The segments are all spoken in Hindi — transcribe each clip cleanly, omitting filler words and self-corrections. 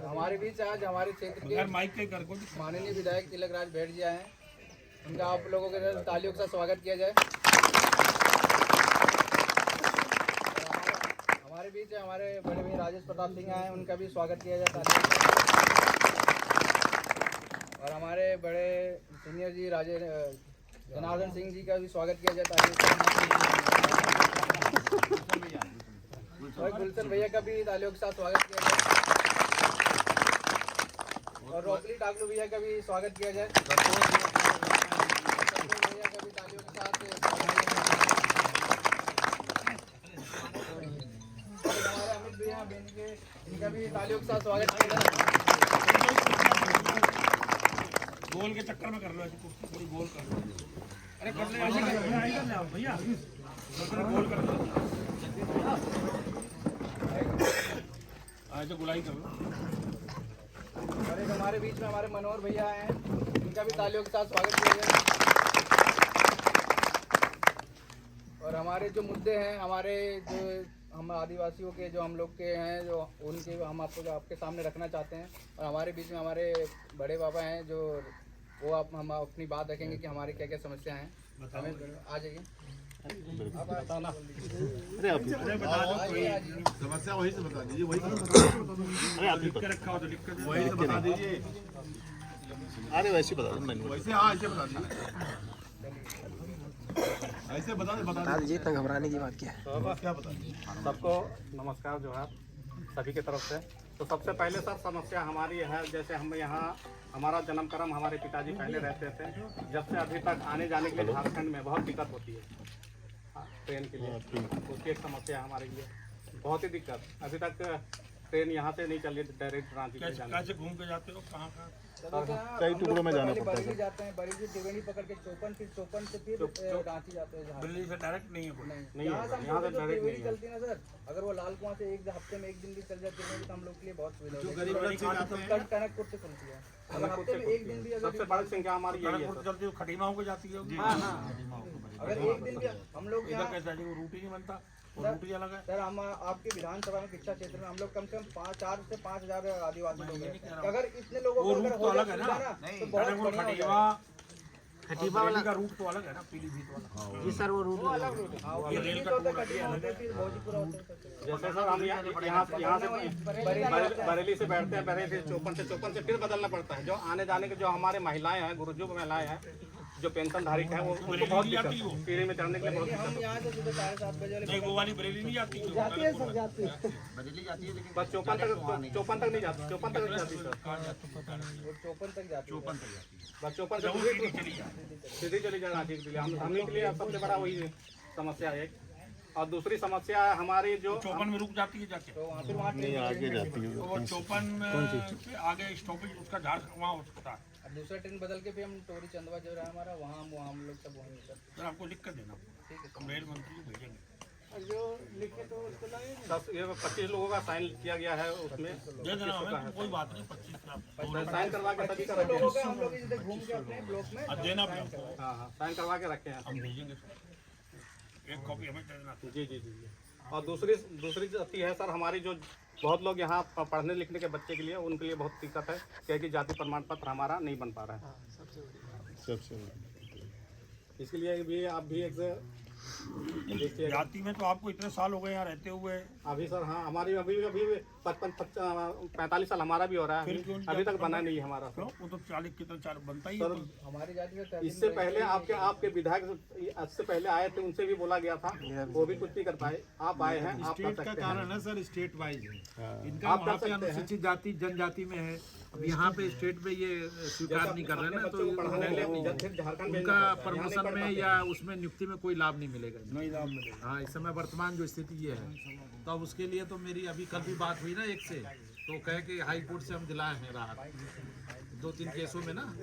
हमारे बीच आज हमारे क्षेत्र के माननीय विधायक तिलक राज बैठ गया है। उनका आप लोगों के साथ तालियों के साथ स्वागत किया जाए। हमारे बीच हमारे बड़े भाई राजेश प्रताप सिंह आए हैं, उनका भी स्वागत किया जाए तालियों के साथ। और हमारे बड़े सीनियर जी जनार्दन सिंह जी का भी स्वागत किया जाए तालियों के साथ। और गुलशन भैया का भी तालियों के साथ स्वागत किया जाए। और रोकली टाकलू भैया का भी स्वागत किया जाए। भैया का भी तालियों के साथ। हमारे अमित भैया इनका भी तालियों के साथ स्वागत किया जाए। गोल के चक्कर में कर लो, ऐसे पूरी गोल कर लो। अरे कर ले भैया, गोल कर लो, ऐसे गुलाई कर लो। और एक हमारे बीच में हमारे मनोहर भैया आए हैं, इनका भी तालियों के साथ स्वागत किया जाए। और हमारे जो मुद्दे हैं, हमारे जो हम आदिवासियों के जो हम लोग के हैं, जो उनके हम आपके सामने रखना चाहते हैं। और हमारे बीच में हमारे बड़े बाबा हैं, जो वो हम अपनी बात रखेंगे कि हमारी क्या क्या समस्या हैं। हमें आ जाइए। अरे आप समस्या वही से बता दीजिए, वही लिख के रखा हो तो लिख कर वही से बता दीजिए। अरे वैसे बता दो मैंने वैसे हाँ ऐसे बता दीजिए, ऐसे बता दीजिए। इतना घबराने की बात क्या है? क्या बता दीजिए। सबको नमस्कार जोहार सभी की तरफ से। तो सबसे पहले सर समस्या हमारी है, जैसे हम यहाँ हमारा जन्म कर्म हमारे पिताजी पहले रहते थे, जब से अभी तक आने जाने के लिए झारखंड में बहुत दिक्कत होती है ट्रेन के लिए। उसकी एक समस्या हमारे लिए बहुत ही दिक्कत। अभी तक ट्रेन यहाँ से नहीं चली डायरेक्ट रांची के जाने। कैसे घूम के जाते हो, कहाँ कहाँ? कई टुकड़ों में जाना पड़ता बरेली जाते हैं, बरेली त्रिवेणी पकड़ के चौपन, फिर चौपन से फिर रांची जाते हैं। दिल्ली से डायरेक्ट नहीं है कोई? यहाँ से त्रिवेणी चलती है ना सर। अगर वो लाल कुआं से एक हफ्ते में एक दिन भी चल जाती है तो हम लोग के लिए बहुत सुविधा होती है। टनकपुर से चलती है, अगर हफ्ते में एक दिन भी सबसे बड़ी संख्या हमारी यही है। चलती है खटीमा होकर जाती है। अगर एक दिन भी हम लोग इधर कैसा है, रूट ही नहीं बनता, रूट अलग है। सर हम आपके विधानसभा में शिक्षा क्षेत्र में हम लोग कम से कम 4 से 5,000 आदिवासी लोग हैं। अगर इतने लोगों को अगर हो जाए तो बहुत बढ़िया। खटीमा वाला का रूट तो अलग है ना, पीलीभीत वाला। जी सर, वो रूट अलग रूट है। ये रेल का टूर अलग है। जैसे सर हम यहाँ से बरेली से बैठते हैं, बरेली से चौपन से फिर बदलना पड़ता है। जो आने जाने के जो हमारे महिलाएं हैं, गुरुजू महिलाएं हैं, जो पेंशन धारक है, वो उनको बहुत दिक्कत, सीढ़ी में चढ़ने के लिए बहुत दिक्कत। यहाँ से सुबह 7:30 बजे नहीं, वो वाली बरेली नहीं जाती। जाती है सर, जाती है बरेली जाती है लेकिन बस चौपन तक नहीं जाती। चौपन तक नहीं जाती सर, वो चौपन तक जाती है। बस चौपन से सीधी चली जाए रांची के लिए। हम के लिए सबसे बड़ा वही समस्या है। और दूसरी समस्या हमारी जो चौपन में रुक जाती है जाके, तो फिर वहाँ नहीं आगे जाती है। तो वो चौपन से आगे स्टॉपेज उसका झाड़ वहाँ होता है। दूसरा ट्रेन बदल के फिर हम टोरी चंदवा जो रहा हमारा, वहाँ हम लोग सब वहीं उतरते सर आपको लिख कर देना, ठीक है। हम रेल मंत्री को भेजेंगे। जो लिखे तो उसको लाए 25 लोगों का साइन किया गया है, उसमें दे देना हमें, कोई बात नहीं। 25 का साइन करवा के सभी का रखे लोगों का हम लोग इधर घूम के अपने ब्लॉक में अब देना भी हमको, हाँ साइन करवा के रखे हैं। हम भेजेंगे सर, एक कॉपी हमें दे देना। जी। और दूसरी जाति है सर हमारी, जो बहुत लोग यहाँ पढ़ने लिखने के बच्चे के लिए, उनके लिए बहुत दिक्कत है, क्योंकि जाति प्रमाण पत्र हमारा नहीं बन पा रहा है। सबसे इसके लिए भी आप भी एक जाति में तो आपको इतने साल हो गए यहाँ रहते हुए। अभी सर हाँ हमारी अभी 45 साल हमारा भी हो रहा है, अभी तक बना नहीं है हमारा। क्यों? वो तो 40 की तरह 4 बनता ही है। हमारी जाति में इससे पहले आपके विधायक इससे पहले आए थे, उनसे भी बोला गया था, वो भी कुछ नहीं कर पाए। आप आए हैं, आप कर सकते हैं। कारण है सर, स्टेट वाइज है इनका। आप वहाँ कर पे सकते हैं। अनुसूचित जाति जनजाति में है, अब यहाँ पे स्टेट पे ये स्वीकार नहीं कर रहे ना, तो उनका प्रमोशन में या उसमें नियुक्ति में कोई लाभ नहीं मिलेगा। नहीं लाभ मिलेगा। हाँ, इस समय वर्तमान जो स्थिति ये है, तो अब उसके लिए तो मेरी अभी कल भी बात हुई ना एक से, तो कहे कि हाई कोर्ट से हम दिलाए हैं राहत 2-3 केसों में ना।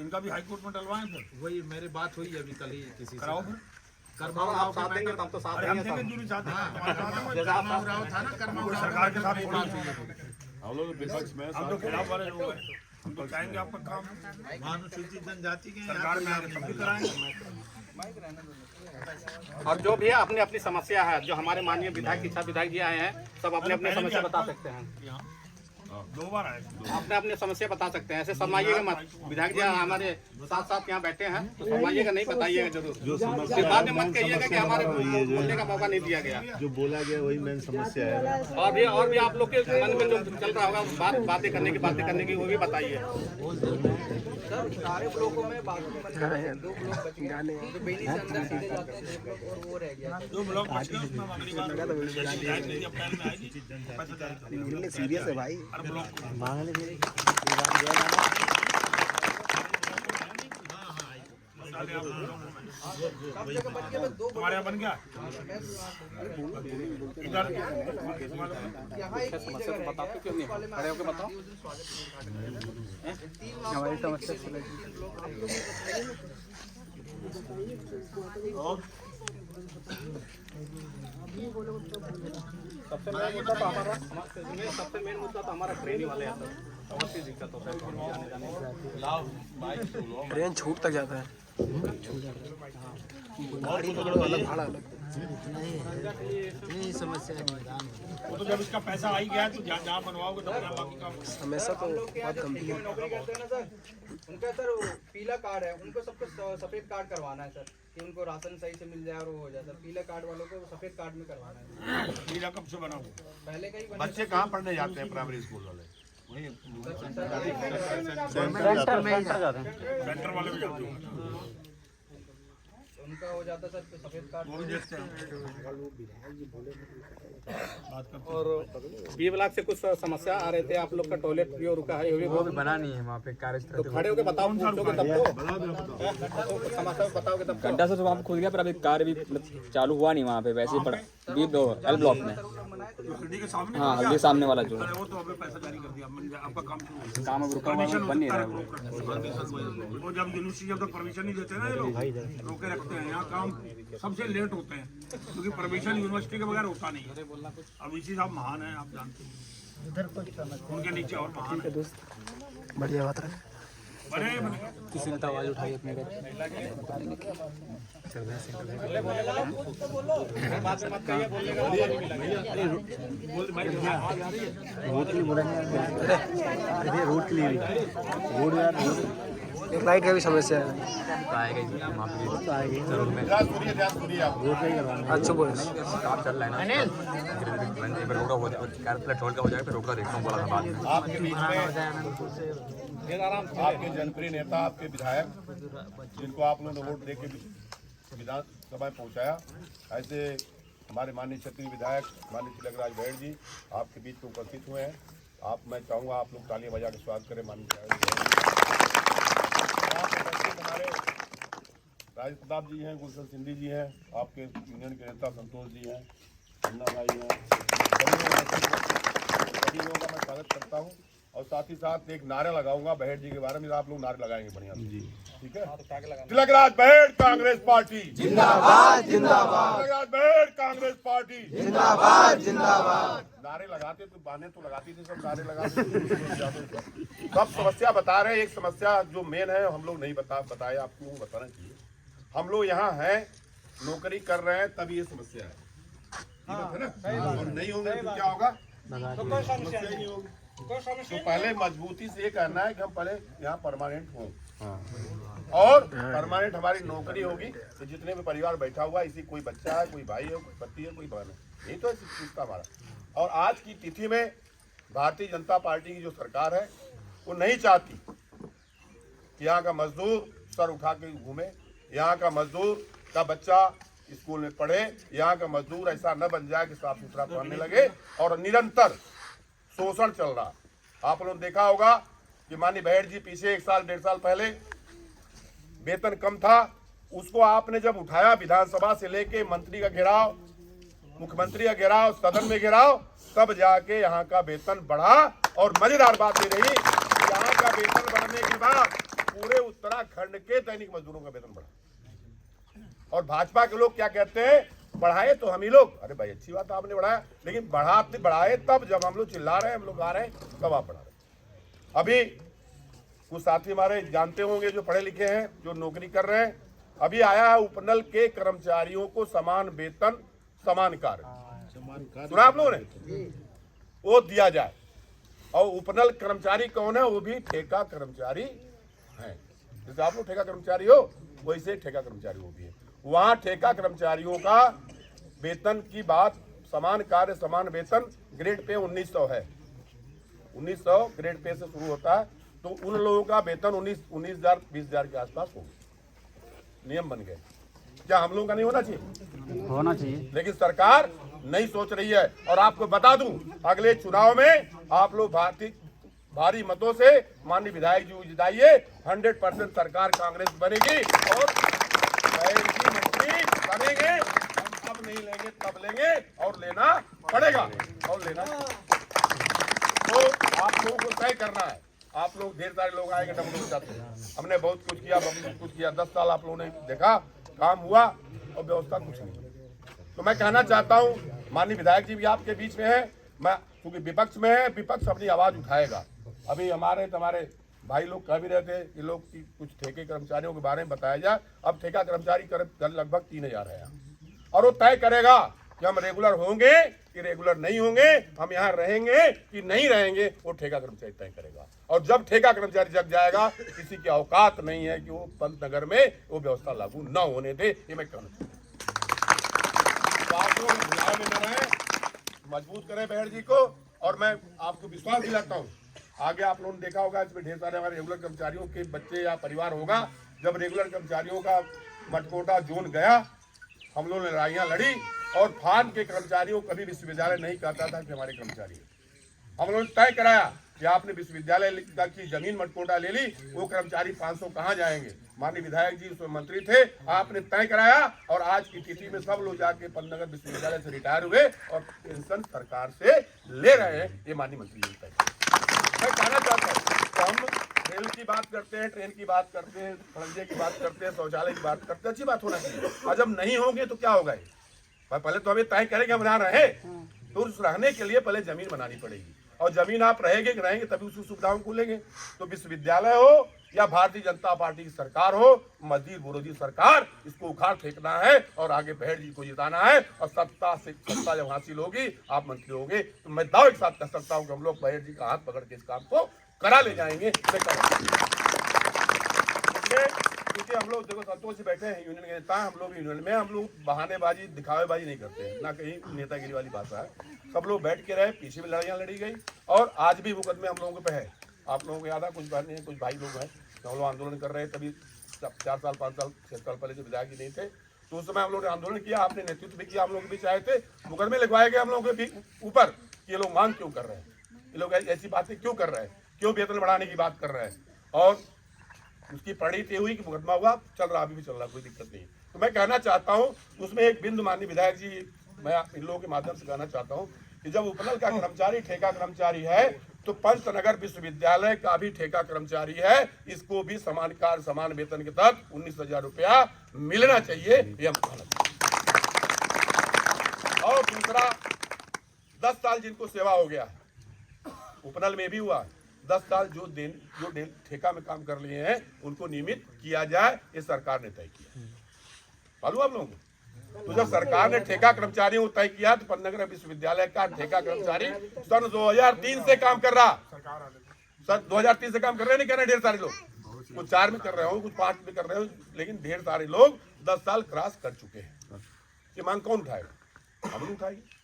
इनका भी हाई कोर्ट में डलवाएं फिर। वही मेरी बात हुई अभी कल ही किसी से। कराओ फिर। कर्मा उराव के मैटर, तब तो साथ अरे हम देंगे दूरी चाहते हैं। कर्मा उराव था ना, कर्मा उराव सरकार के साथ होना थोड़ी चाहिए। हम लोग विपक्ष में हम तो खिलाफ वाले लोग हैं, हम तो चाहेंगे आपका काम अनुसूचित जनजाति के सरकार में आगे सब भी कराएंगे। और जो भी है अपनी अपनी समस्या है, जो हमारे माननीय विधायक इच्छा विधायक जी आए हैं, सब अपने अपने समस्या बता सकते हैं, 2 बार आए। अपने अपने समस्या बता सकते हैं। ऐसे शर्माइएगा मत, विधायक जी हमारे साथ साथ यहाँ बैठे हैं, तो शर्माइएगा नहीं, बताइएगा जरूर। फिर बाद में मत कहिएगा कि हमारे बोलने का मौका नहीं दिया गया। जो बोला गया वही मेन समस्या है। और भी आप लोग के मन में जो चल रहा होगा बातें करने की वो भी बताइए। सर सारे ब्लॉकों में बाकी मतलब 2 ब्लॉक बच गए जो बेली से अंदर सीधे जाते हैं 2 ब्लॉक, और वो रह गया। 2 ब्लॉक बच गए, उसमें अगली बार अप्रैल में आएगी, पैसा जारी कर सीरियस है भाई। हर ब्लॉक को मांगने के सब जगह बच गया, बस 2 तुम्हारे यहाँ बन गया इधर यहाँ एक ही जगह रह गया। क्यों नहीं खड़े होकर बताओ। 3 हमारी समस्या सबसे मेन मुद्दा तो हमारा ट्रेन ही वाले आता है, बहुत सी दिक्कत होता है आने जाने। ट्रेन छूट तक जाता है, गाड़ी पकड़ो अलग भाड़ा अलग। वो तो जब इसका पैसा आ ही गया तो जहाँ बनवाओगे तब बाकी काम। समस्या तो बहुत गंभीर है। नौकरी करते हैं ना सर, उनका सर वो पीला कार्ड है, उनको सबको सफेद कार्ड करवाना है सर, कि उनको राशन सही से मिल जाए और वो हो जाए। सर पीला कार्ड वालों को सफेद कार्ड में करवाना है। नीला कब से बना हुआ? पहले का ही बना। बच्चे कहाँ पढ़ने जाते हैं प्राइमरी स्कूल वाले? सेंटर वाले भी जाते होंगे, उनका हो जाता सर सफेद कार्ड। वो भी देखते हैं। और 20 लाख से कुछ समस्या आ रहे थे, आप लोग का टॉयलेट भी रुका है, वो भी बना नहीं है वहाँ पे कार्यस्थल। तो खड़े होके बताओ, पूछोगे तब तो समस्या बताओगे तब। घंटा से तो वहाँ पे खुल गया, पर अभी कार्य भी मतलब चालू हुआ नहीं वहाँ पे, वैसे ही पड़ा एल ब्लॉक में। हल्दी के सामने हाँ, हल्दी सामने वाला जो वो तो अभी पैसा जारी कर दिया, आपका काम शुरू हो गया। काम अब रुका हुआ है, बन नहीं रहा है वो। वो जब यूनिवर्सिटी जब तक परमिशन नहीं देते ना ये लोग रोके रखते हैं, यहाँ काम सबसे लेट होते हैं, क्योंकि परमिशन यूनिवर्सिटी के बगैर होता नहीं है। अब इसी साहब महान है, आप जानते हैं, उनके नीचे और महान है। बढ़िया बात है। बड़े किसी ने तो आवाज उठाई अपने घर। एक लाइट का भी समस्या है। तो आएगा जी, वहाँ पे जरूर में अच्छा बोल काम चल रहा है ना। एक बार रोका हो जाए, कार पेट्रोल का हो जाएगा, फिर रोका देखना पड़ा था बाद में। आपके बीच में आपके जनप्रिय नेता, आपके विधायक, जिनको आप लोगों ने वोट दे के विधानसभा में पहुंचाया, ऐसे हमारे माननीय क्षेत्रीय विधायक माननीय तिलकराज भैर जी आपके बीच में उपस्थित हुए हैं। मैं चाहूँगा आप लोग तालियां बजा के स्वागत करें माननीय हमारे राज प्रताप जी हैं, गुलशन सिंधी जी हैं, आपके यूनियन के नेता संतोष जी हैं, अन्ना भाई हैं, सभी लोगों का मैं स्वागत करता हूं। और साथ ही साथ एक नारा लगाऊंगा बहेड़ जी के बारे में, आप लोग नारे लगाएंगे बढ़िया जी, ठीक है। तिलकराज बहेड़ कांग्रेस पार्टी जिंदाबाद जिंदाबाद, तिलकराज बहेड़ कांग्रेस पार्टी जिंदाबाद जिंदाबाद। नारे लगाते तो बाने तो लगाती थी, सब नारे लगाते सब समस्या बता रहे हैं। एक समस्या जो मेन है हम लोग नहीं बताए, आपको बताना चाहिए। हम लोग यहाँ हैं, नौकरी कर रहे हैं, तभी ये समस्या है, है ना। और नहीं होंगे तो क्या होगा, तो कोई समस्या नहीं होगी। तो पहले मजबूती से ये कहना है कि हम पहले यहाँ परमानेंट हों, और परमानेंट हमारी नौकरी होगी तो जितने भी परिवार बैठा हुआ, इसी कोई बच्चा है, कोई भाई है, कोई पति है, कोई बहन है, यही तो ऐसी चीज का हमारा। और आज की तिथि में भारतीय जनता पार्टी की जो सरकार है वो नहीं चाहती कि यहाँ का मजदूर सर उठा के घूमे, यहाँ का मजदूर का बच्चा स्कूल में पढ़े, यहाँ का मजदूर ऐसा न बन जाए कि साफ सुथरा पढ़ने लगे। और निरंतर शोषण चल रहा। आप लोगों ने देखा होगा कि माननीय बहेड़ जी पीछे 1 साल 1.5 साल पहले वेतन कम था, उसको आपने जब उठाया विधानसभा से लेके मंत्री का घेराव, मुख्यमंत्री का घेराव, सदन में घेराव, तब जाके यहाँ का वेतन बढ़ा। और मजेदार बात ये रही कि यहाँ का वेतन बढ़ने के बाद पूरे उत्तराखंड के दैनिक मजदूरों का वेतन बढ़ा। और भाजपा के लोग क्या कहते हैं, बढ़ाए तो हम ही लोग, अरे भाई अच्छी बात आपने बढ़ाया, लेकिन बढ़ाए तब जब हम लोग चिल्ला रहे हैं, हम लोग गा रहे हैं, तब आप बढ़ा रहे। अभी कुछ साथी हमारे जानते होंगे जो पढ़े लिखे हैं, जो नौकरी कर रहे हैं, अभी आया है उपनल के कर्मचारियों को समान वेतन समान कार्य, सुना आप लोगों ने, वो दिया जाए। और उपनल कर्मचारी कौन है? वो भी ठेका कर्मचारी है। जैसे आप लोग ठेका कर्मचारी हो वैसे ठेका कर्मचारी वो भी है। वहाँ ठेका कर्मचारियों का वेतन की बात, समान कार्य समान वेतन, ग्रेड पे 1900 है। 1900 ग्रेड पे से शुरू होता है। तो उन लोगों का वेतन 19,000 20,000 के आसपास होगा। नियम बन गए। क्या हम लोगों का नहीं होना चाहिए? होना चाहिए। लेकिन सरकार नहीं सोच रही है। और आपको बता दूं, अगले चुनाव में आप लोग भारी मतों से माननीय विधायक जी जिताइए, 100% सरकार कांग्रेस बनेगी और बहन जी मंत्री बनेंगे। हम अब नहीं लेंगे तब लेंगे, और लेना पड़ेगा, और लेना। तो आप लोगों को तय करना है। आप लोग ढेर सारे लोग आएंगे डबल चाहते हैं, हमने बहुत कुछ किया, बहुत कुछ किया, 10 साल आप लोगों ने देखा, काम हुआ और व्यवस्था कुछ नहीं। तो मैं कहना चाहता हूँ, माननीय विधायक जी भी आपके बीच में है, मैं क्योंकि विपक्ष में है, विपक्ष अपनी आवाज उठाएगा। अभी हमारे भाई लोग कह भी रहे थे कि लोग की कुछ ठेके कर्मचारियों के बारे में बताया जाए। अब ठेका कर्मचारी लगभग 3,000 है यहाँ, और वो तय करेगा कि हम रेगुलर होंगे कि रेगुलर नहीं होंगे, हम यहाँ रहेंगे कि नहीं रहेंगे, वो ठेका कर्मचारी तय करेगा। और जब ठेका कर्मचारी जग जाएगा, किसी की औकात नहीं है कि वो पंतनगर में वो व्यवस्था लागू न होने दे। ये मैं कहना तो आप लोग भुलाए में न रहें, मजबूत करें बहर जी को। और मैं आपको विश्वास दिलाता हूँ, आगे आप लोगों ने देखा होगा, इसमें ढेर सारे हमारे रेगुलर कर्मचारियों के बच्चे या परिवार होगा। जब रेगुलर कर्मचारियों का मटकोटा जोन गया, हम लोगों ने लड़ाइयाँ लड़ी, और फान के कर्मचारियों को कभी विश्वविद्यालय नहीं कहता था कि हमारे कर्मचारी। हम लोगों ने तय कराया कि आपने विश्वविद्यालय की जमीन मटकोटा ले ली, वो कर्मचारी 500 कहाँ जाएंगे? माननीय विधायक जी उसमें मंत्री थे, आपने तय कराया, और आज की तिथि में सब लोग जाके पंतनगर विश्वविद्यालय से रिटायर हुए और पेंशन सरकार से ले रहे हैं। ये माननीय मंत्री जी तय। मैं कहना चाहता हूँ, तो हम रेल की बात करते हैं, ट्रेन की बात करते हैं, खड़ंजे की बात करते हैं, शौचालय की बात करते हैं, अच्छी बात होना चाहिए। और जब नहीं होंगे तो क्या होगा? पहले तो हमें तय करेंगे हम यहाँ रहे, तो उस रहने के लिए पहले जमीन बनानी पड़ेगी, और जमीन आप रहेंगे तभी उस सुविधाओं को लेंगे। तो विश्वविद्यालय हो या भारतीय जनता पार्टी की सरकार हो, मजदूर विरोधी सरकार, इसको उखाड़ फेंकना है और आगे बहर जी को जिताना है। और सत्ता जब हासिल होगी, आप मंत्री होंगे, तो मैं दावे के साथ कह सकता हूँ कि हम लोग बहर जी का हाथ पकड़ के इस काम को करा ले जाएंगे। क्योंकि हम लोग देखो संतोष से बैठे हैं, यूनियन के नेता, हम लोग यूनियन में, हम लोग बहानेबाजी दिखावेबाजी नहीं करते हैं, ना कहीं नेतागिरी वाली बात है। सब लोग बैठ के रहे, पीछे भी लड़ाइयाँ लड़ी गई, और आज भी मुकदमे हम लोगों पे है। आप लोगों को याद है, कुछ भाई लोग हैं, हम लोग आंदोलन कर रहे हैं, तभी 4 साल 5 साल 6 साल पहले जो विधायक जी नहीं थे, तो उस समय हम लोगों ने आंदोलन किया, आपने नेतृत्व भी किया, हम लोग भी चाहे थे, मुकदमे लिखवाए गए हम लोगों के ऊपर। ये लोग मांग क्यों कर रहे हैं? ये लोग ऐसी बातें क्यों कर रहे हैं? क्यों वेतन बढ़ाने की बात कर रहे हैं? और उसकी परिणति हुई कि मुकदमा हुआ, चल रहा, अभी भी चल रहा, कोई दिक्कत नहीं। तो मैं कहना चाहता हूँ, उसमें एक बिंदु माननीय विधायक जी, मैं इन लोगों के माध्यम से कहना चाहता हूँ कि जब उपनल का कर्मचारी ठेका कर्मचारी है, तो पंतनगर विश्वविद्यालय का भी ठेका कर्मचारी है, इसको भी समान कार्य समान वेतन के तहत 19,000 रुपया मिलना चाहिए। ये हम कहना चाहते। और दूसरा, 10 साल जिनको सेवा हो गया, उपनल में भी हुआ, 10 साल जो ठेका में काम कर लिए हैं, उनको नियमित किया जाए, ये सरकार ने तय किया। मालूम आप लोगों को? तो जब सरकार ने ठेका कर्मचारियों को तय किया, तो पंतनगर विश्वविद्यालय का ठेका कर्मचारी सन 2003 से काम कर रहा। सन 2003 से काम कर रहे, नहीं कर रहे ढेर सारे लोग, कुछ 4 में कर रहे हो, कुछ 5 में कर रहे हो, लेकिन ढेर सारे लोग 10 साल क्रॉस कर चुके हैं। ये मांग कौन उठाएगा? हम लोग उठाएंगे।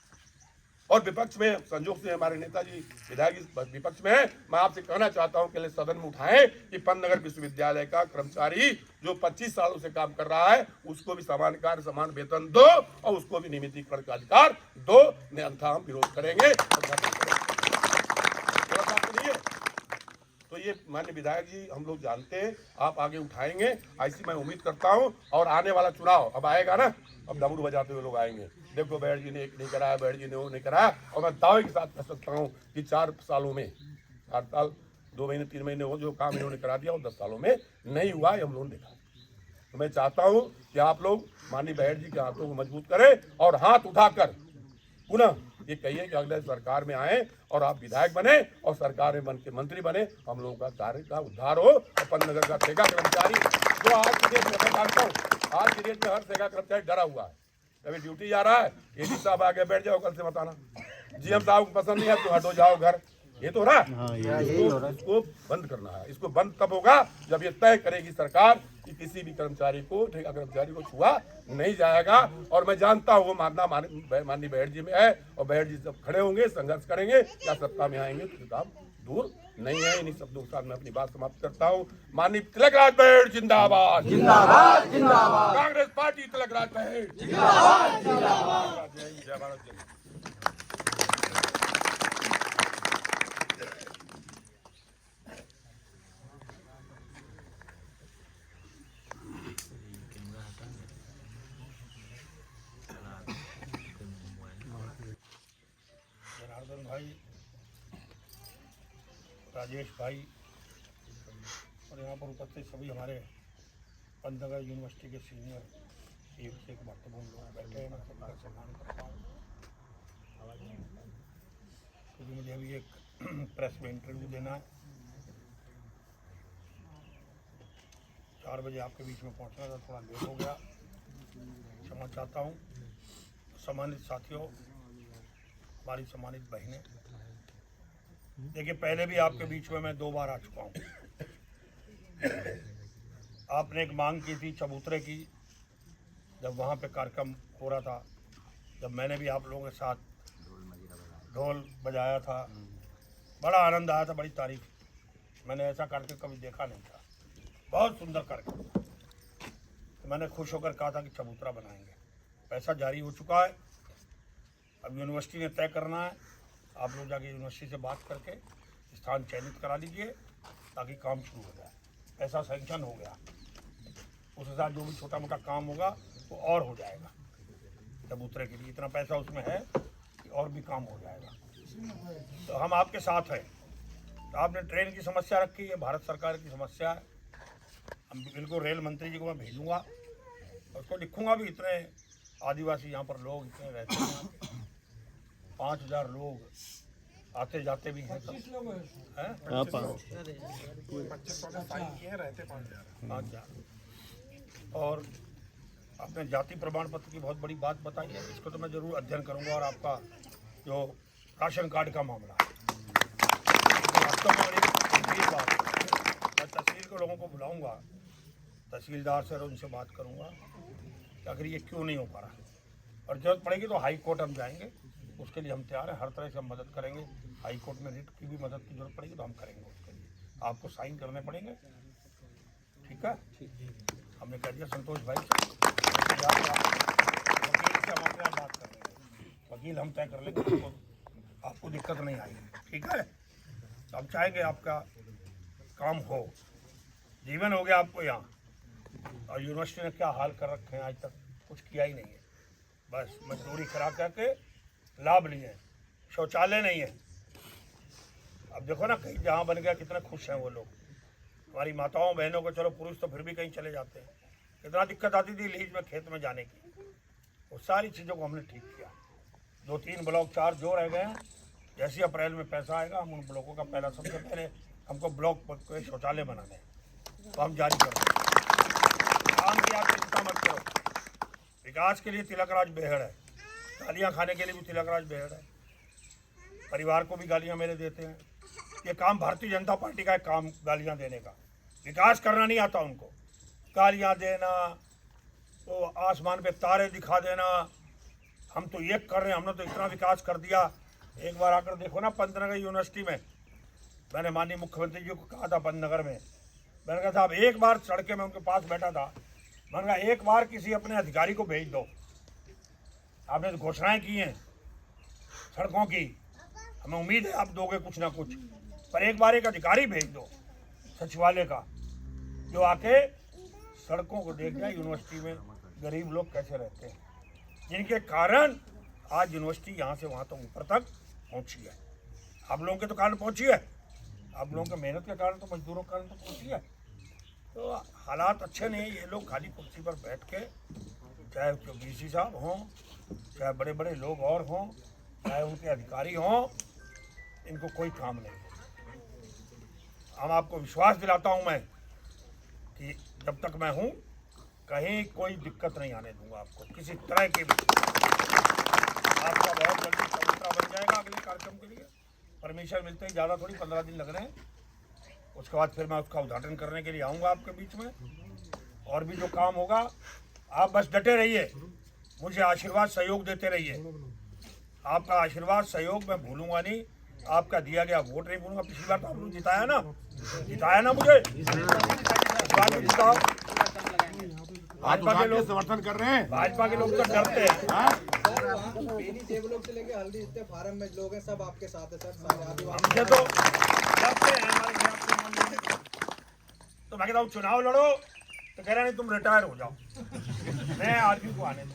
और विपक्ष में संजोग से हमारे नेताजी विधायक विपक्ष में है, मैं आपसे कहना चाहता हूं कि सदन में उठाएं कि पंतनगर विश्वविद्यालय का कर्मचारी जो 25 सालों से काम कर रहा है, उसको भी समान कार्य समान वेतन दो, और उसको भी नियमितीकरण का अधिकार दो, अन्यथा हम विरोध करेंगे। तो ये माननीय विधायक जी, हम लोग जानते हैं आप आगे उठाएंगे, ऐसी मैं उम्मीद करता हूं। और आने वाला चुनाव अब आएगा ना, अब डमरू बजाते हुए लोग आएंगे, देखो बहर जी ने एक नहीं कराया, बहर जी ने वो नहीं कराया। और मैं दावे के साथ कह सकता हूँ कि 4 सालों में, 4 साल 2 महीने 3 महीने हो जो काम इन्होंने करा दिया, और 10 सालों में नहीं हुआ, हम लोगों ने देखा। तो मैं चाहता हूँ कि आप लोग माननीय बहर जी के हाथों को मजबूत करें, और हाथ उठाकर पुनः ये कहिए कि अगले सरकार में आए और आप विधायक बने, और सरकार में बन के मंत्री बने, हम लोगों का कार्य का उद्धार हो, और पंतनगर का ठेका कर्मचारी जो आज के डेट में मैं जानता हूँ, आज की डेट में हर जगह कर्मचारी डरा हुआ है। कभी ड्यूटी जा रहा है, एडी साहब आगे बैठ जाओ, कल से बताना जीएम साहब को पसंद नहीं है तो हटो जाओ घर। ये तो हो रहा है। इसको बंद करना है। इसको बंद तब होगा जब ये तय करेगी सरकार कि किसी भी कर्मचारी को, ठेका कर्मचारी को छुआ नहीं जाएगा। और मैं जानता हूँ वो मानना माननीय बहेड़ जी में है, और बहेड़ जी जब खड़े होंगे, संघर्ष करेंगे या सत्ता में आएंगे तो काम दूर नहीं है। इन्हीं शब्दों के साथ मैं अपनी बात समाप्त करता हूँ। माननीय तिलकराज बहेड़ जिंदाबाद, जिंदाबाद, जिंदाबाद। कांग्रेस पार्टी तिलकराज बहेड़ जिंदाबाद, जिंदाबाद। जय भारत, जय। जनार्दन भाई, राजेश भाई और यहाँ पर उपस्थित सभी हमारे पंतनगर यूनिवर्सिटी के सीनियर एक महत्वपूर्ण लोग बैठे हैं, मैं सबका सम्मान करता हूँ क्योंकि मुझे अभी एक प्रेस में इंटरव्यू देना है। 4 बजे आपके बीच में पहुँचना था, थोड़ा लेट हो गया, क्षमा चाहता हूँ। सम्मानित साथियों, हमारी सम्मानित बहनें, देखिए पहले भी आपके बीच में मैं 2 बार आ चुका हूँ। आपने एक मांग की थी चबूतरे की, जब वहाँ पे कार्यक्रम हो रहा था, जब मैंने भी आप लोगों के साथ ढोल बजाया था, बड़ा आनंद आया था, बड़ी तारीफ। मैंने ऐसा कार्यक्रम कभी देखा नहीं था, बहुत सुंदर कार्यक्रम था। तो मैंने खुश होकर कहा था कि चबूतरा बनाएंगे। पैसा जारी हो चुका है, अब यूनिवर्सिटी ने तय करना है। आप लोग जाके यूनिवर्सिटी से बात करके स्थान चयनित करा लीजिए ताकि काम शुरू हो जाए। पैसा सैंक्शन हो गया, उस हिसाब जो भी छोटा मोटा काम होगा वो और हो जाएगा। चबूतरे के लिए इतना पैसा उसमें है कि और भी काम हो जाएगा। तो हम आपके साथ हैं। तो आपने ट्रेन की समस्या रखी है, भारत सरकार की समस्या है। हम बिल्कुल रेल मंत्री जी को मैं भेजूँगा, उसको लिखूँगा भी, इतने आदिवासी यहाँ पर लोग इतने रहते हैं, 5000 लोग आते जाते भी हैं, 5,000। और आपने जाति प्रमाण पत्र की बहुत बड़ी बात बताई है, इसको तो मैं जरूर अध्ययन करूंगा। और आपका जो राशन कार्ड का मामला है, वास्तव में बड़ी गंभीर बात है। मैं तहसील के लोगों को बुलाऊंगा, तहसीलदार से उनसे बात करूंगा कि आखिर ये क्यों नहीं हो पा रहा। और जरूरत पड़ेगी तो हाई कोर्ट हम जाएंगे, उसके लिए हम तैयार हैं। हर तरह से हम मदद करेंगे। हाई कोर्ट में रिट की भी मदद की जरूरत पड़ेगी तो हम करेंगे। उसके लिए आपको साइन करने पड़ेंगे, ठीक है? हमने कह दिया संतोष भाई से, वकील से हम अपने आप बात कर लेंगे, वकील हम तय कर लेंगे, आपको दिक्कत नहीं आएगी, ठीक है? तो हम चाहेंगे आपका काम हो। जीवन हो गया आपको यहाँ, और यूनिवर्सिटी ने क्या हाल कर रखे हैं, आज तक कुछ किया ही नहीं है। बस मजदूरी करा करके लाभ लिए, शौचालय नहीं है। अब देखो ना, कहीं जहाँ बन गया कितने खुश हैं वो लोग। हमारी माताओं बहनों को, चलो पुरुष तो फिर भी कहीं चले जाते हैं, कितना दिक्कत आती थी लीज में खेत में जाने की। वो सारी चीज़ों को हमने ठीक किया। 2-3 ब्लॉक 4 जो रह गए हैं, जैसे अप्रैल में पैसा आएगा हम उन ब्लॉकों का पहला, सबसे पहले हमको ब्लॉक पर शौचालय बनाने हैं, तो हम जारी करेंगे। काम की आप चिंता मत करो, विकास के लिए तिलकराज बेहड़ है, गालियाँ खाने के लिए भी तिलकराज बेहड़ है। परिवार को भी गालियाँ मेरे देते हैं। ये काम भारतीय जनता पार्टी का है, काम गालियाँ देने का। विकास करना नहीं आता उनको, गालियाँ देना, तो आसमान पे तारे दिखा देना, हम तो ये कर रहे हैं, हमने तो इतना विकास कर दिया। एक बार आकर देखो ना पंतनगर यूनिवर्सिटी में, मैंने माननीय मुख्यमंत्री जी को कहा था पंतनगर में, मैंने कहा साहब एक बार सड़के में उनके पास बैठा था, मैंने कहा एक बार किसी अपने अधिकारी को भेज दो। आपने तो घोषणाएं की हैं सड़कों की, हमें उम्मीद है आप दोगे कुछ ना कुछ, पर एक बार एक अधिकारी भेज दो सचिवालय का, जो आके सड़कों को देख जाए, यूनिवर्सिटी में गरीब लोग कैसे रहते हैं, जिनके कारण आज यूनिवर्सिटी यहाँ से वहाँ तक ऊपर तक पहुँची है। आप लोगों के तो कारण पहुँची है, आप लोगों के मेहनत के कारण, तो मजदूरों के कारण तो पहुँची है। तो हालात अच्छे नहीं, ये लोग खाली कुर्सी पर बैठ के, चाहे बीसी साहब हों, चाहे बड़े बड़े लोग और हों, चाहे उनके अधिकारी हों, इनको कोई काम नहीं। हम आपको विश्वास दिलाता हूं मैं कि जब तक मैं हूँ कहीं कोई दिक्कत नहीं आने दूंगा आपको किसी तरह की भी। आपका बहुत जल्दी चबूतरा बन जाएगा अगले कार्यक्रम के लिए। परमिशन मिलते ही, ज़्यादा थोड़ी 15 दिन लग रहे हैं। उसके बाद फिर मैं उसका उद्घाटन करने के लिए आऊँगा आपके बीच में। और भी जो काम होगा आप बस डटे रहिए, मुझे आशीर्वाद सहयोग देते रहिए। आपका आशीर्वाद सहयोग मैं भूलूंगा नहीं, आपका दिया गया वोट नहीं भूलूंगा। पिछली बार तो आप लोग जिताया ना मुझे, इस बार भी जिताओ। भाजपा के लोग समर्थन कर रहे हैं। भाजपा के लोग तो डरते हैं। बेनी जेबलोक से लेके हल्दी जितने फार्म में लोग हैं सब आपके साथ है सर, सारे आदिवासी। हमसे तो डरते हैं हमारे खिलाफ कोई मन नहीं। तो मैं कहता हूँ चुनाव लड़ो तो कह रहा नहीं तुम रिटायर हो जाओ, नए आदमी को आने दो।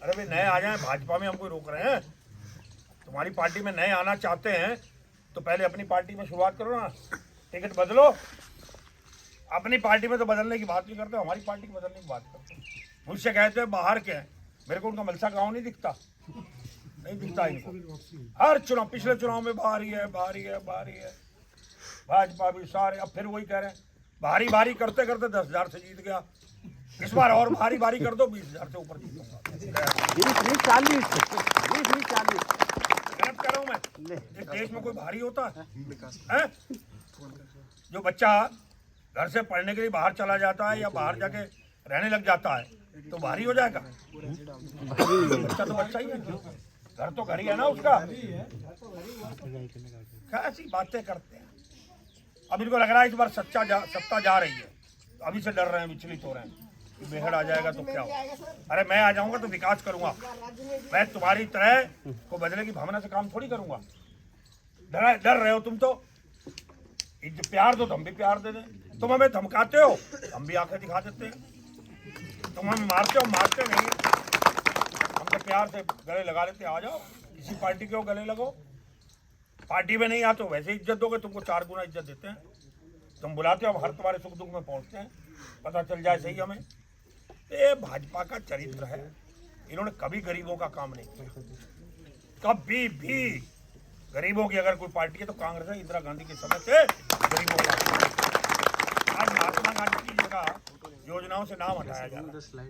अरे भाई नए आ जाए, भाजपा में हम कोई रोक रहे हैं? तुम्हारी पार्टी में नए आना चाहते हैं तो पहले अपनी पार्टी में शुरुआत करो ना, टिकट बदलो। अपनी पार्टी में तो बदलने की बात नहीं करते, हमारी पार्टी की बदलने की बात करते हैं। मुझसे कहते हैं बाहर के हैं, मेरे को उनका मलसा गाँव नहीं दिखता, नहीं दिखता इनको। हर चुनाव, पिछले चुनाव में बाहर ही है भाजपा भी सारे। अब फिर वही कह रहे हैं भारी करते करते 10,000 से जीत गया, इस बार और भारी कर दो 20,000 से ऊपर जीतूंगा। 40 गलत कर रहा हूँ मैं? इस देश में कोई भारी होता है? जो बच्चा घर से पढ़ने के लिए बाहर चला जाता है या बाहर जाके रहने लग जाता है तो भारी हो जाएगा? बच्चा तो बच्चा ही है, घर तो घर ही है ना उसका। कैसी बातें करते हैं। अब इनको लग रहा है इस बार सत्ता जा रही है, अभी से डर रहे हैं, विचलित हो रहे हैं कि बेहद आ जाएगा तो क्या होगा। अरे मैं आ जाऊंगा तो विकास करूंगा, मैं तुम्हारी तरह को बदले की भावना से काम थोड़ी करूंगा। डर रहे हो तुम तो, प्यार दो तो हम भी प्यार दे दें। तुम हमें धमकाते हो हम भी आंखें दिखा देते हैं। तुम हमें मारते हो, मारते नहीं, हम तो प्यार से गले लगा लेते। आ जाओ, किसी पार्टी के हो गले लगो। पार्टी में नहीं आते हो वैसे इज्जत दोगे, तुमको 4 गुना इज्जत देते हैं। तुम बुलाते हो, हम हर तुम्हारे सुख दुख में पहुंचते हैं, पता चल जाए सही हमें। ये भाजपा का चरित्र है, इन्होंने कभी गरीबों का काम नहीं किया, कभी भी। गरीबों की अगर कोई पार्टी है तो कांग्रेस है, इंदिरा गांधी के समय से गरीबों का। आज महात्मा गांधी की जगह योजनाओं से नाम हटाया जा रहा है।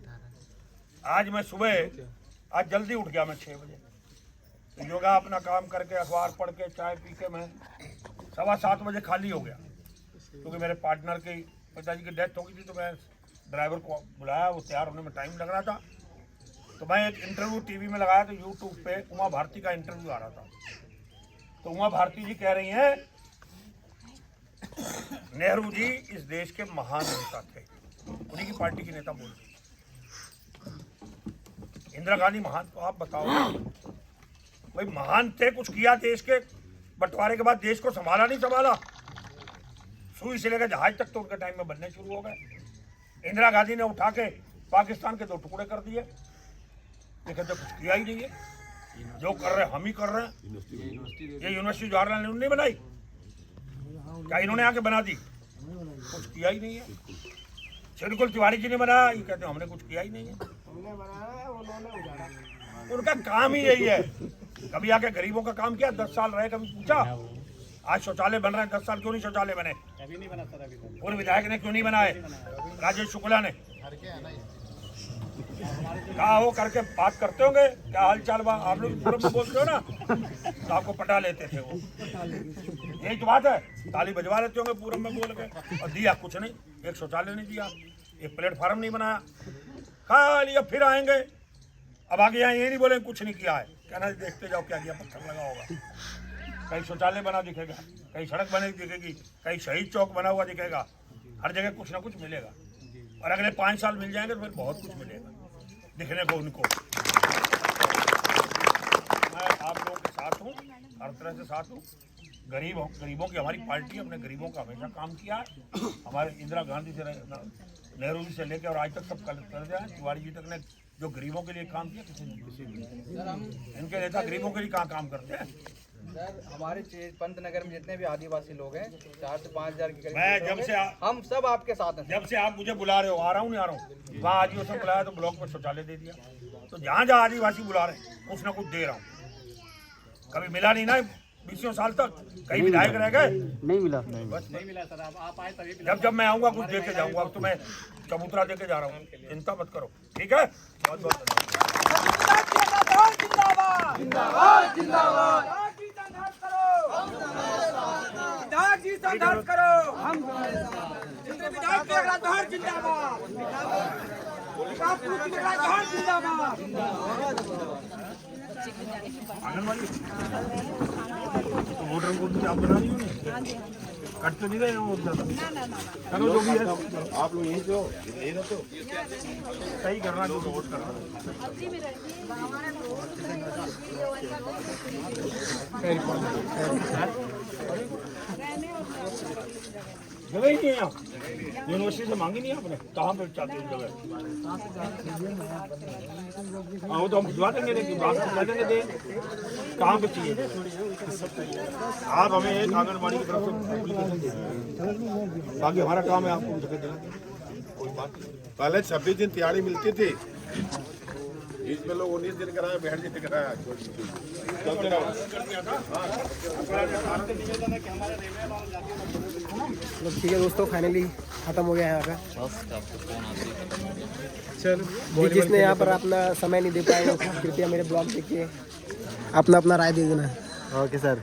आज मैं सुबह जल्दी उठ गया, मैं 6 बजे योगा अपना काम करके अखबार पढ़ के चाय पी के मैं 7:15 बजे खाली हो गया, क्योंकि मेरे पार्टनर के पिताजी की डेथ हो गई थी। तो मैं ड्राइवर को बुलाया, वो तैयार होने में टाइम लग रहा था। तो मैं एक इंटरव्यू टीवी में लगाया तो यूट्यूब पे उमा भारती का इंटरव्यू आ रहा था। तो उमा भारती जी कह रही हैं नेहरू जी इस देश के महान नेता थे, उन्हीं की पार्टी की नेता बोल रही। इंदिरा गांधी महान, तो आप बताओ भाई महान थे, कुछ किया देश के बंटवारे के बाद, देश को संभाला नहीं संभाला? सुई से लेकर जहाज तक तो उनके टाइम में बनने शुरू हो गए। इंदिरा गांधी ने उठा के पाकिस्तान के 2 टुकड़े कर दिए, लेकिन तो कुछ किया ही नहीं है। जो कर रहे हैं हम ही कर रहे हैं। ये यूनिवर्सिटी जवाहरलाल नेहरू ने बनाई क्या? इन्होंने आके बना दी? कुछ किया ही नहीं है। शिवकुल तिवारी जी ने बनाया, ये कहते हैं हमने कुछ किया ही नहीं है। उनका काम ही यही है। कभी आके गरीबों का काम किया? 10 साल रहे, कभी पूछा? आज शौचालय बन रहे हैं, 10 साल क्यों नहीं शौचालय बने? अभी नहीं बना सर, अभी तो। पूर्व विधायक ने क्यों नहीं बनाए? राजेश शुक्ला ने कहा हो करके बात करते होंगे, क्या हाल चाल बा? आप लोग पूर्व में बोलते हो ना, तो आपको पटा लेते थे वो। यही तो बात है, ताली बजवा लेते होंगे पूर्व में बोल के। और दिया कुछ नहीं, एक शौचालय नहीं दिया, एक प्लेटफार्म नहीं बनाया, खा लिया। फिर आएंगे, अब आगे यहाँ ये नहीं बोले कुछ नहीं किया है, कहना देखते जाओ क्या किया, पत्थर लगा होगा। कहीं शौचालय बना दिखेगा, कहीं सड़क बनी दिखेगी, कहीं शहीद चौक बना हुआ दिखेगा। हर जगह कुछ ना कुछ मिलेगा, और अगले 5 साल मिल जाएंगे तो फिर बहुत कुछ मिलेगा दिखने को उनको। मैं आप लोगों के साथ हूँ, हर तरह से साथ हूँ। गरीबों की हमारी पार्टी, अपने गरीबों का हमेशा काम किया है। हमारे इंदिरा गांधी से, नेहरू जी से लेकर और आज तक सब कर जाए, तिवारी जी तक ने जो गरीबों के लिए काम किया, किसी ने। इनके नेता गरीबों के लिए कहाँ काम करते हैं? सर हमारे पंतनगर में जितने भी आदिवासी लोग हैं 4 से 5 हज़ार के करीब, मैं जब से हम सब आपके साथ हैं। जब से आप मुझे बुला रहे हो, आ रहा हूँ नहीं आ रहा हूँ। वहाँ आदिवासी से बुलाया तो ब्लॉक में शौचालय दे दिया। तो जहाँ जहाँ आदिवासी बुला रहे हैं कुछ ना कुछ दे रहा हूँ। कभी मिला नहीं ना 20 साल तक कई विधायक रह गए? नहीं मिला। नहीं मिला सर, आप आए तभी जब मैं आऊंगा कुछ दे के जाऊंगा। अब तो मैं चबूतरा दे के जा रहा हूँ, चिंता मत करो, ठीक है? बहुत बहुत आंगनबाड़ी वोटर को भी आप बना रही हो ना? कट तो नहीं रहे हो ज्यादा? चलो जो भी है आप लोग यहीं पे हो, यहीं रहते हो? सही करना जो वोट करना। जगह ही नहीं है, यूनिवर्सिटी से मांगी नहीं आपने? कहाँ पे चाहते हो जगह? हाँ वो तो हम भिजवा देंगे, लेकिन बात तो देंगे दे। कहाँ पे चाहिए? आप हमें एक आंगनबाड़ी की तरफ से एप्लीकेशन दे दीजिए। बाकी हमारा काम है आपको जगह देना। कोई बात नहीं। पहले 26 दिन तिहाड़ी मिलती थी, इसमें लोग 19 दिन कराया, बहर जी कराया। चलते रहो। ठीक है दोस्तों, फाइनली खत्म हो गया यहाँ का। चलो, जिसने यहाँ पर अपना समय नहीं दे पाए कृपया मेरे ब्लॉग देखिए, अपना राय दे देना। Okay sir.